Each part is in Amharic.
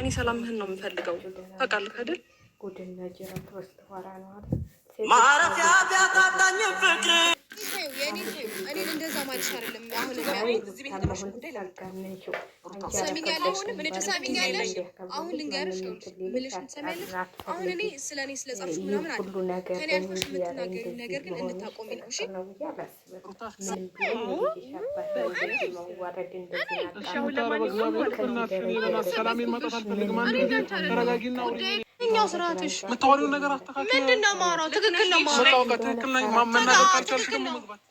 እኔ ሰላምህን ነው የምፈልገው ታውቃለህ አይደል ጉድና ጅራት ወስጥ ወራ ነው ማረፊያ ቢያጣጣኝ ፍቅር እኔ እንደዛ ማለት አይደለም አሁን እዚህ ቤት ተባሽ ጉዳይ ላጋነንሽው ሰሚኛለሽ ምን ተሰሚኛለሽ አሁን ልንገርሽ ምልሽ ትሰሚያለሽ አሁን እኔ ስለኔ ስለጻፍሽ ምናምን አይደል ከኔ አልፈሽ የምትናገሪው ነገር ግን እንድታቆሚ ነው እሺ ሰላሜን ማጣት አልፈልግም ተረጋጊና እኛው ስራትሽ የምታወሪውን ነገር አስተካክል ምንድነው ማውራው ትክክል ነው ማውራው ትክክል ነው ማመናገር ካልቻልሽ ደግሞ መግባት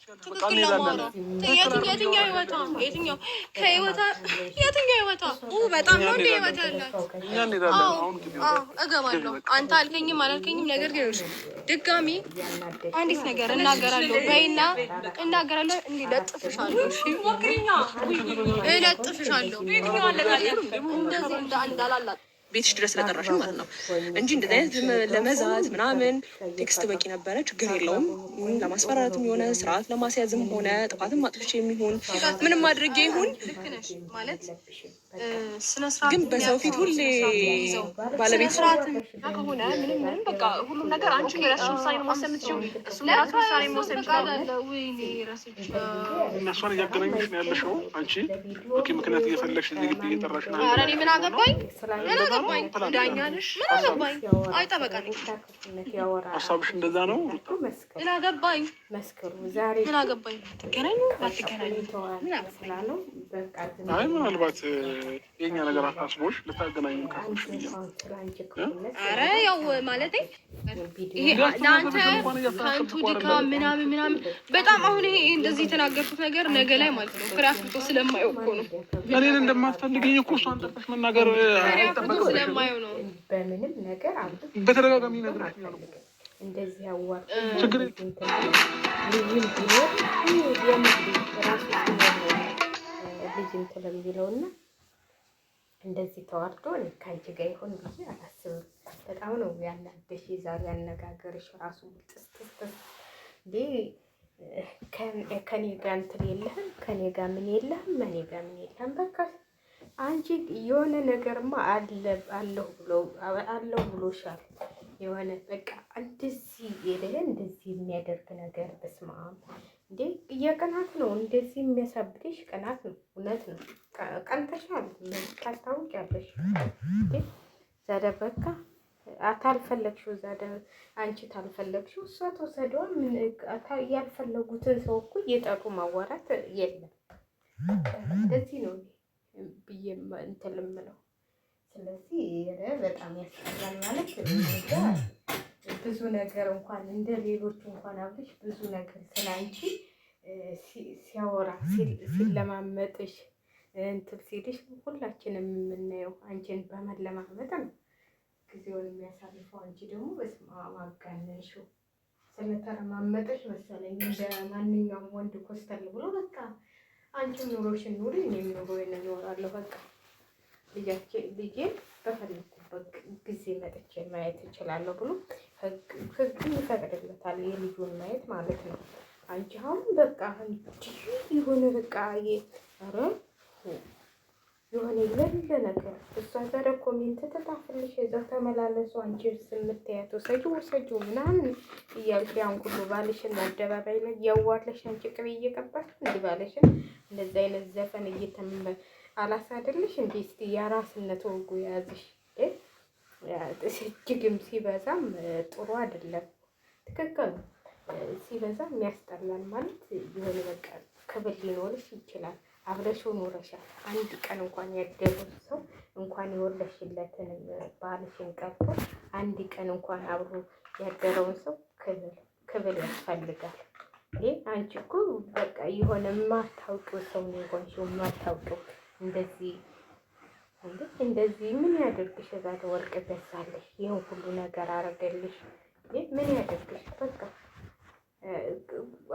የትኛው ህይወቷ የትኛው ከህይወቷ የትኛው ህይወቷ በጣም ነው እንደ ህይወት ያላት እኛ እንሄዳለን አሁን እገባለሁ አንተ አልከኝም አላልከኝም ነገር ግን ድጋሚ አንዲት ነገር እናገራለሁ በይና እናገራለሁ እንዲለጥፍሻለሁ እሺ ወክሪኛ እለጥፍሻለሁ የትኛው አለቃለሁ እንደዚህ እንዳላላት ቤትሽ ድረስ ለጠራሽ ማለት ነው እንጂ እንደዚህ አይነት ለመዛት ምናምን ቴክስት በቂ ነበረ ችግር የለውም ለማስፈራራትም የሆነ ስርዓት ለማስያዝም ሆነ ጥፋትም ማጥፍሽ የሚሆን ምንም ማድረግ ይሁን ማለት ስነስርዓት ግን በሰው ፊት ሁሌ ባለቤት ስርዓት ከሆነ ምንም በቃ ሁሉም ነገር አንቺ የራስሽ ውሳኔ መወሰን የምትችይው እሱም የራሱ ውሳኔ መወሰን ይችላል ወይኔ ራስሽ እነሱን እያገናኘሽ ነው ያለሽው አንቺ በቂ ምክንያት እየፈለግሽ እዚህ ግቢ እየጠራሽ ነው ኧረ እኔ ምን አገባኝ ዳኛ ነሽ ምን አገባኝ አይጠበቃ ነኝ ሀሳብሽ እንደዛ ነው ምን አገባኝ መስከሩ ዛሬ ምን አገባኝ ትገናኙ አትገናኙ ስላለው በቃ አይ ምናልባት የኛ ነገር አታስቦሽ ልታገናኙ ካስቦሽ ኧረ ያው ማለቴ ይሄ ለአንተ ከአንቱ ድካም ምናምን በጣም አሁን ይሄ እንደዚህ የተናገርኩት ነገር ነገ ላይ ማለት ነው ፍሬ አፍርቶ ስለማየው እኮ ነው እኔን እንደማትፈልጊኝ እኮ እሷን ጠርተሽ መናገር አይጠበቅም ስለማየው ነው በምንም ነገር አለ በተደጋጋሚ ነገር እንደዚህ ያዋር ችግር ልጅም ቢኖር የምግብ ራሱ ልጅም ተለምቢለውና እንደዚህ ተዋርዶ ከአንቺ ጋር ይሆን ብዬ አላስብም። በጣም ነው ያናደሽ የዛሬ አነጋገርሽ ራሱ ጥስጥስ እንዴ ከኔ ጋር እንትን የለህም ከኔ ጋር ምን የለህም እኔ ጋር ምን የለህም በቃ አንቺ የሆነ ነገርማ አለው ብሎሻል የሆነ በቃ እንደዚህ የለህ እንደዚህ የሚያደርግ ነገር በስማም እንዴ የቀናት ነው እንደዚህ የሚያሳብድሽ ቀናት ነው እውነት ነው ቀንተሻል ታስታውቂያለሽ እንዴ ዛሬ በቃ አታልፈለግሽው ዛሬ አንቺ ታልፈለግሽው እሷ ተወሰደዋ ምን ያልፈለጉትን ሰው እኮ እየጠሩ ማዋራት የለም እንደዚህ ነው ብዬ እንትን ልምለው ስለዚህ በጣም ያስጠላል ማለት ብዙ ነገር እንኳን እንደ ሌሎቹ እንኳን አብልሽ ብዙ ነገር ስላንቺ ሲያወራ ሲለማመጥሽ እንትን ሲልሽ ሁላችንም የምናየው አንቺን በመለማመጥ ነው ጊዜውን የሚያሳልፈው አንቺ ደግሞ በስመ አብ አጋነንሽው ስለተለማመጠሽ መሰለኝ እንደ ማንኛውም ወንድ ኮስተል ብሎ በቃ አንቺ ኑሮሽን ኑሪ እኔም ኑሮዬን እኖራለሁ በቃ ልጄ በፈለኩበት ጊዜ መጥቼ ማየት እችላለሁ ብሎ ህግ ይፈቅድለታል የልጁን ማየት ማለት ነው አንቺ አሁን በቃ የሆነ በቃ ኧረ የሆነ የሌለ ነገር እሷ ዛሬ ኮሜንት ተጣፍልሽ እዛው ተመላለሱ አንቺ ስምትያቱ ሰጂው ምናምን እያልሽ ያን ሁሉ ባልሽን አደባባይ ላይ ያዋርለሽ አንቺ ቅቤ እየቀባሽ እንዲህ ባልሽን እንደዚህ አይነት ዘፈን እየተመ አላሳደልሽ እንዴ እስቲ ያራስነት ወጉ ያዝሽ እጅግም ሲበዛም ጥሩ አይደለም ትክክል ሲበዛም ያስጠላል ማለት የሆነ በቃ ክብር ሊኖርሽ ይችላል አብረሽው ኖረሻል አንድ ቀን እንኳን ያደረው ሰው እንኳን የወለሽለትን ባልሽን ቀርቶ አንድ ቀን እንኳን አብሮ ያደረውን ሰው ክብር ያስፈልጋል ይሄ አንቺ እኮ በቃ የሆነ ማታውቂው ሰው ነው የሆንሽው ማታውቂው እንደዚህ ምን ያደርግሽ ዛሬ ወርቅ ገዛለሽ ይሄን ሁሉ ነገር አረገልሽ ምን ያደርግሽ በቃ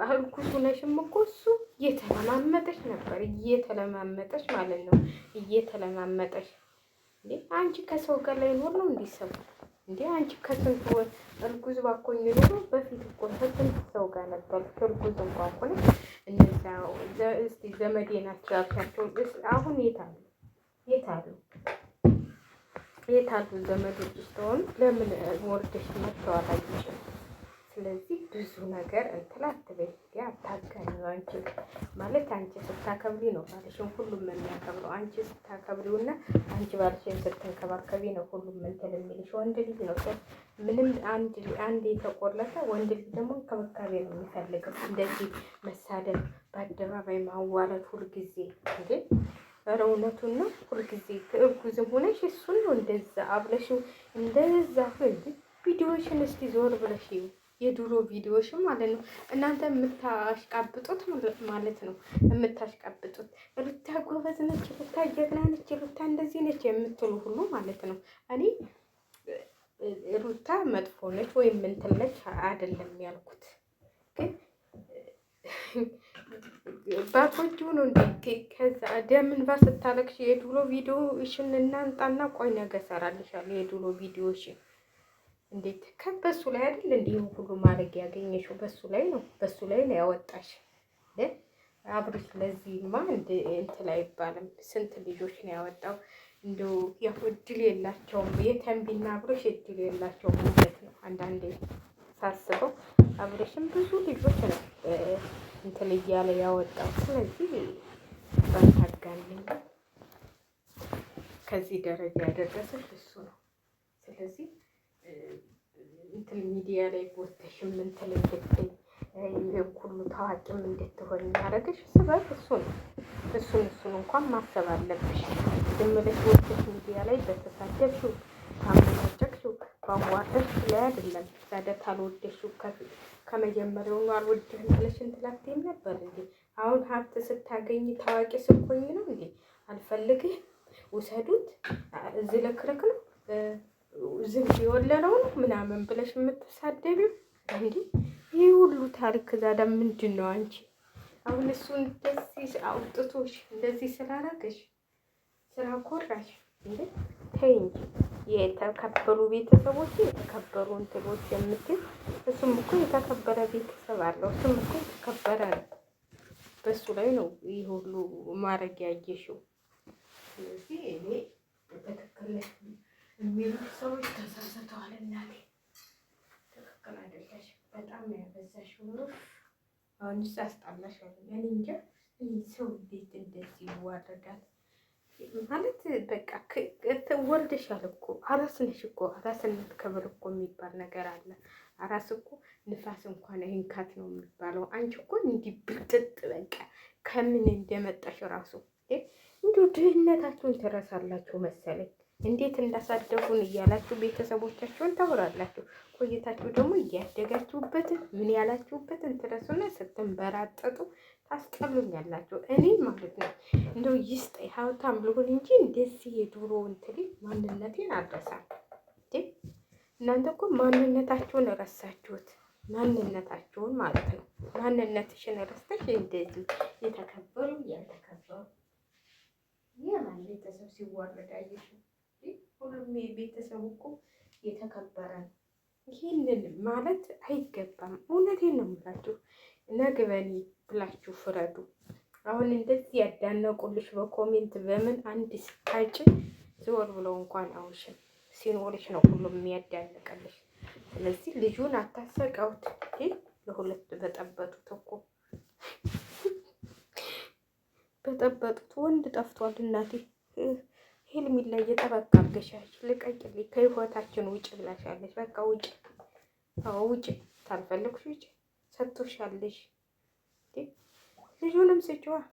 አልኩሱ ነሽም እኮ እሱ እየተለማመጠሽ ነበር እየተለማመጠሽ ማለት ነው እየተለማመጠሽ እንዴ አንቺ ከሰው ጋር ላይ ኖር ነው እንዲሰው እንዴ አንቺ ከስንት እርጉዝ ባኮኝ ኖሮ በፊት እኮ ከስንት ሰው ጋር ነበር እርጉዝ እንኳን ሆነ እነዛ እስቲ ዘመዴ ናቸው ያልሻቸው አሁን የት አሉ የት አሉ ዘመዶች ስትሆኑ ለምን ወርደሽ መጥተዋል አየሽው። ስለዚህ ብዙ ነገር እንትን አትበይ። ያ አታጋሪው። አንቺ ማለት አንቺ ስታከብሪ ነው ባልሽን ሁሉም የሚያከብረው። አንቺ ስታከብሪውና አንቺ ባልሽን ስትንከባከቢ ነው ሁሉም እንትን የሚልሽ። ወንድ ልጅ ነው ምንም አንድ የተቆለፈ ወንድ ልጅ ደግሞ እንክብካቤ ነው የሚፈልገው። እንደዚህ መሳደብ፣ በአደባባይ ማዋለት ሁልጊዜ እንዴ! ኧረ እውነቱን ነው። ሁልጊዜ እርጉዝም ሆነሽ እሱን ነው እንደዛ አብለሽው እንደዛ ቪዲዮሽን እስቲ ዞር ብለሽ የድሮ ቪዲዮሽን ማለት ነው እናንተ የምታሽቃብጡት ማለት ነው የምታሽቃብጡት። ሩታ ጎበዝ ነች፣ ሩታ ጀግና ነች፣ ሩታ እንደዚህ ነች የምትሉ ሁሉ ማለት ነው። እኔ ሩታ መጥፎ ነች ወይም እንትን ነች አይደለም ያልኩት፣ ግን ባኮጁ ነው እንዴ። ከዛ ደምን ባስታለቅሽ የድሮ ቪዲዮሽን እናንጣና ቆይ ነገ እሰራልሻለሁ የድሮ ቪዲዮሽን። እንዴት ከበሱ ላይ አይደል እንዴ ሁሉ ማድረግ ያገኘሽው በሱ ላይ ነው ያወጣሽ አብርሽ። ለዚህማ እንትን አይባልም። ስንት ልጆች ነው ያወጣው። እንደው ያው እድል የላቸውም የተንቢና አብርሽ እድል የላቸውም ማለት ነው። አንዳንዴ ሳስበው አብርሽም ብዙ ልጆች ነው እንትን እያለ ያወጣው። ስለዚህ ባታጋልኝ ከዚህ ደረጃ ያደረሰሽ እሱ ነው። ስለዚህ እንትን ሚዲያ ላይ ቦተሽም እንትን እንድትይ ይሄን ሁሉ ታዋቂም እንድትሆን ያደረገሽ ስበብ እሱ ነው። እሱን እንኳን ማሰብ አለብሽ። ዝም ብለሽ ቦተሽ ሚዲያ ላይ በተሳደብሽው ታመናጨቅሽው ባዋረሽ ላይ አይደለም። ዛደት አልወደሽው ከመጀመሪያው ነው አልወደህም ብለሽ እንትን አትይም ነበር እንዴ? አሁን ሀብት ስታገኝ ታዋቂ ስትሆኝ ነው እንዴ? አልፈልግህ ውሰዱት ዝለክረክ ነው ዝም የወለለው ነው ምናምን ብለሽ የምትሳደቢው እንዴ? ይህ ሁሉ ታሪክ ዛዳ ምንድን ነው? አንቺ አሁን እሱ እንደዚህ አውጥቶሽ እንደዚህ ስላደረገሽ ስራ ኮራሽ እንዴ? ተይ እንጂ። የተከበሩ ቤተሰቦች የተከበሩ እንትኖች የምትል እሱም እኮ የተከበረ ቤተሰብ አለው። እሱም እኮ የተከበረ ነው። በሱ ላይ ነው ይህ ሁሉ ማድረግ ያየሽው። ስለዚህ እኔ ትክክል የሚሉ ሰዎች ተሳስተዋል። እናቴ ትክክል አይደለሽ። በጣም ያበዛሽው ነው። አሁንስ አስጣላሽ። እኔ እንጃ ሰው ቤት እንደዚህ ይዋረዳል ማለት በቃ ወልደሻል እኮ አራስ ነሽ እኮ። አራስነት ክብር እኮ የሚባል ነገር አለ። አራስ እኮ ንፋስ እንኳን አይንካት ነው የሚባለው። አንቺ እኮ እንዲህ ብልጥጥ በቃ ከምን እንደመጣሽ ራሱ እንዲሁ ድህነታችሁን ትረሳላችሁ መሰለኝ። እንዴት እንዳሳደጉን እያላችሁ ቤተሰቦቻችሁን ታወራላችሁ። ቆይታችሁ ደግሞ እያደጋችሁበትን ምን ያላችሁበትን ትረሱና ስትንበራጠጡ ታስጠሉኛላችሁ። እኔ ማለት ነው እንደው ይስጠኝ ሀብታም ልሆን እንጂ እንደዚህ የድሮ እንትኔ ማንነቴን አልረሳም። እናንተ እኮ ማንነታችሁን ረሳችሁት። ማንነታችሁን ማለት ነው። ማንነትሽን ረስተሽ እንደዚህ የተከበሩ ያልተከበሩ የማን ቤተሰብ ሲዋረድ አየሽ? ሁሉም ቤተሰቡ እኮ የተከበረ ነው። ይህንን ማለት አይገባም። እውነቴን ነው የምላችሁ። ነግበኔ ብላችሁ ፍረዱ። አሁን እንደዚህ ያዳነቁልሽ በኮሜንት በምን አንድ ስታጭ ዞር ብለው እንኳን አውሽን ሲኖርሽ ነው ሁሉም የሚያዳንቅልሽ። ስለዚህ ልጁን አታሰቃውት። ለሁለት በጠበጡት እኮ በጠበጡት ወንድ ጠፍቷል። እናቴ ሄልሚላ እየጠበቃ አርገሻች ልቀቂልኝ፣ ከህይወታችን ውጭ ብላሻለች። በቃ ውጭ፣ አዎ ውጭ። ታልፈለግሽ ውጭ። ሰጥቶሻለሽ። ልጁንም ስጪዋ።